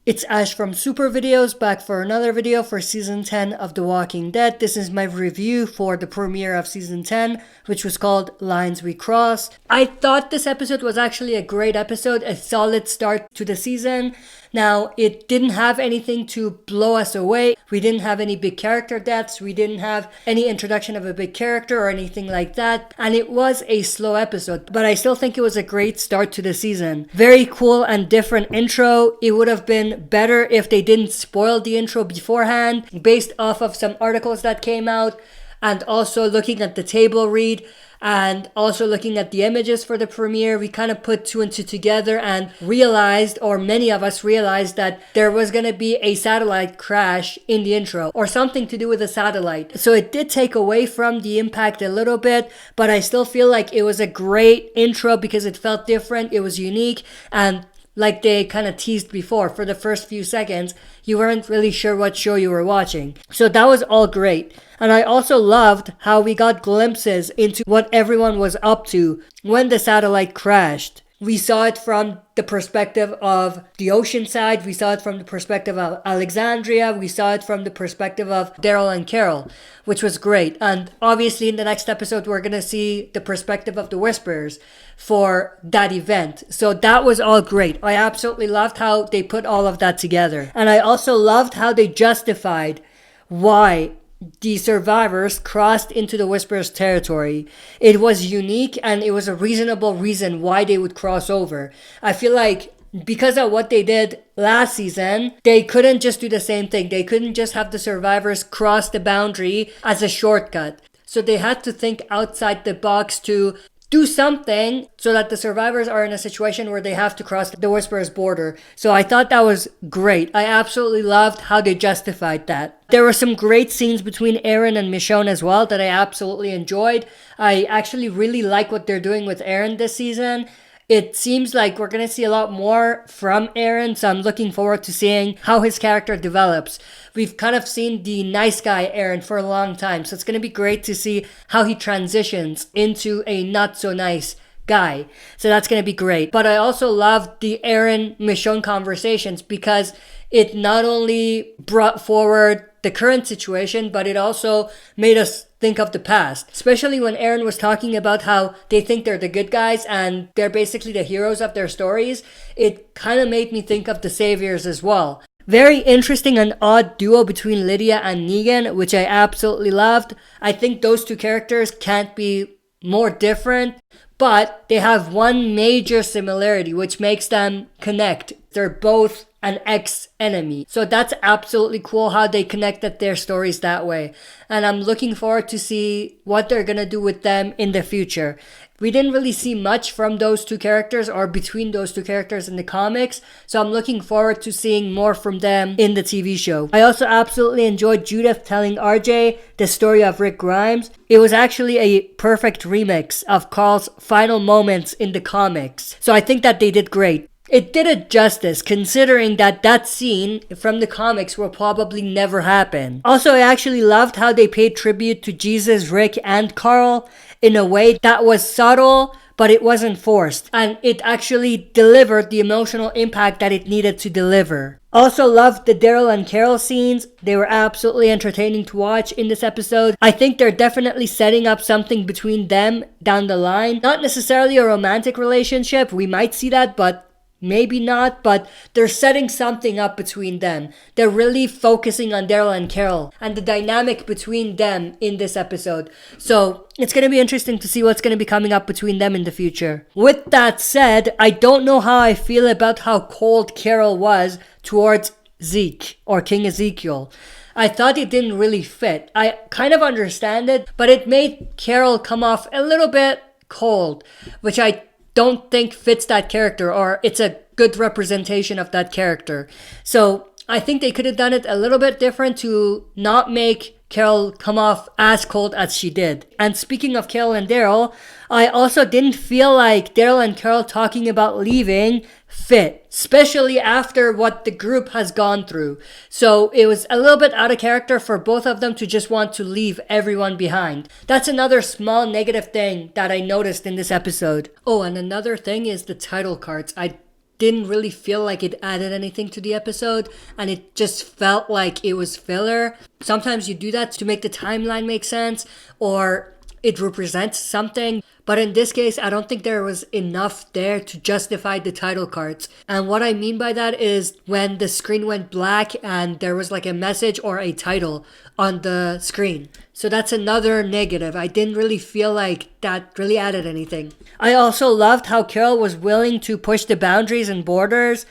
It's Ash from Super Videos, back for another video for Season 10 of The Walking Dead. This is my review for the premiere of Season 10, which was called Lines We Cross. I thought this episode was actually a great episode, a solid start to the season. Now, it didn't have anything to blow us away. We didn't have any big character deaths. We didn't have any introduction of a big character or anything like that. And it was a slow episode, but I still think it was a great start to the season. Very cool and different intro. It would have been better if they didn't spoil the intro beforehand, based off of some articles that came out, and also looking at the table read and also looking at the images for the premiere. We kind of put two and two together and realized, or many of us realized, that there was going to be a satellite crash in the intro or something to do with a satellite. So it did take away from the impact a little bit, but I still feel like it was a great intro because it felt different, it was unique, and like they kind of teased before, for the first few seconds, you weren't really sure what show you were watching. So that was all great. And I also loved how we got glimpses into what everyone was up to when the satellite crashed. We saw it from the perspective of the ocean side. We saw it from the perspective of Alexandria. We saw it from the perspective of Daryl and Carol, which was great. And obviously in the next episode, we're going to see the perspective of the Whisperers for that event. So that was all great. I absolutely loved how they put all of that together. And I also loved how they justified why the survivors crossed into the Whisperers' territory. It was unique and it was a reasonable reason why they would cross over. I feel like because of what they did last season, they couldn't just do the same thing. They couldn't just have the survivors cross the boundary as a shortcut. So they had to think outside the box to do something so that the survivors are in a situation where they have to cross the Whisperers' border. So I thought that was great. I absolutely loved how they justified that. There were some great scenes between Aaron and Michonne as well that I absolutely enjoyed. I actually really like what they're doing with Aaron this season. It seems like we're going to see a lot more from Aaron, so I'm looking forward to seeing how his character develops. We've kind of seen the nice guy Aaron for a long time, so it's going to be great to see how he transitions into a not so nice guy. So that's going to be great. But I also loved the Aaron-Michonne conversations because it not only brought forward the current situation, but it also made us think of the past. Especially when Aaron was talking about how they think they're the good guys and they're basically the heroes of their stories. It kind of made me think of the saviors as well. Very interesting and odd duo between Lydia and Negan, which I absolutely loved. I think those two characters can't be more different, but they have one major similarity which makes them connect. They're both an ex-enemy. So that's absolutely cool how they connected their stories that way. And I'm looking forward to see what they're gonna do with them in the future. We didn't really see much from those two characters or between those two characters in the comics, so I'm looking forward to seeing more from them in the TV show. I also absolutely enjoyed Judith telling RJ the story of Rick Grimes. It was actually a perfect remix of Carl's final moments in the comics, so I think that they did great. It did it justice, considering that that scene from the comics will probably never happen. Also, I actually loved how they paid tribute to Jesus, Rick, and Carl in a way that was subtle, but it wasn't forced. And it actually delivered the emotional impact that it needed to deliver. Also loved the Daryl and Carol scenes. They were absolutely entertaining to watch in this episode. I think they're definitely setting up something between them down the line. Not necessarily a romantic relationship. We might see that, but maybe not, but they're setting something up between them. They're really focusing on Daryl and Carol and the dynamic between them in this episode. So it's going to be interesting to see what's going to be coming up between them in the future. With that said, I don't know how I feel about how cold Carol was towards Zeke or King Ezekiel. I thought it didn't really fit. I kind of understand it, but it made Carol come off a little bit cold, which I don't think fits that character, or it's a good representation of that character. So I think they could have done it a little bit different to not make Carol come off as cold as she did. And speaking of Carol and Daryl, I also didn't feel like Daryl and Carol talking about leaving fit, especially after what the group has gone through. So it was a little bit out of character for both of them to just want to leave everyone behind. That's another small negative thing that I noticed in this episode. Oh, and another thing is the title cards. I didn't really feel like it added anything to the episode, and it just felt like it was filler. Sometimes you do that to make the timeline make sense, or it represents something. But in this case, I don't think there was enough there to justify the title cards. And what I mean by that is when the screen went black and there was like a message or a title on the screen. So that's another negative. I didn't really feel like that really added anything. I also loved how Carol was willing to push the boundaries and borders.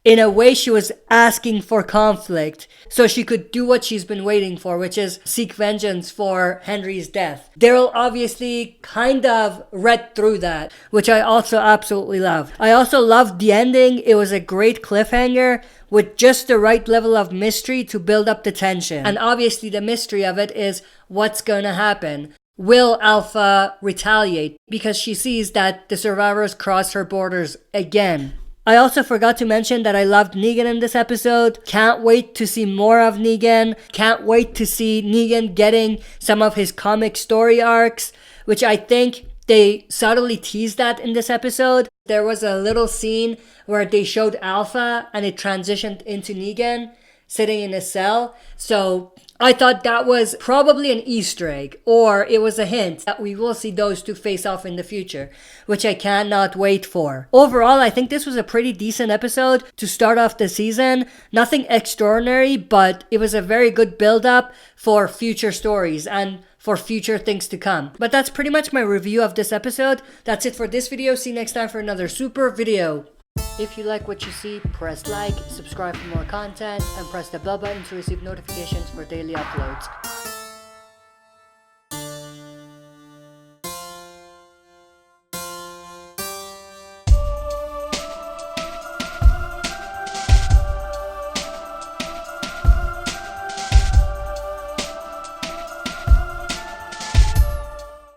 In a way, she was asking for conflict so she could do what she's been waiting for, which is seek vengeance for Henry's death. Daryl obviously kind of read through that, which I also absolutely loved. I also loved the ending. It was a great cliffhanger with just the right level of mystery to build up the tension. And obviously the mystery of it is what's going to happen. Will Alpha retaliate? Because she sees that the survivors crossed her borders again. I also forgot to mention that I loved Negan in this episode. Can't wait to see more of Negan. Can't wait to see Negan getting some of his comic story arcs, which I think they subtly teased that in this episode. There was a little scene where they showed Alpha and it transitioned into Negan sitting in a cell. So I thought that was probably an Easter egg, or it was a hint that we will see those two face off in the future, which I cannot wait for. Overall, I think this was a pretty decent episode to start off the season. Nothing extraordinary, but it was a very good build-up for future stories and for future things to come. But that's pretty much my review of this episode. That's it for this video. See you next time for another super video. If you like what you see, press like, subscribe for more content, and press the bell button to receive notifications for daily uploads.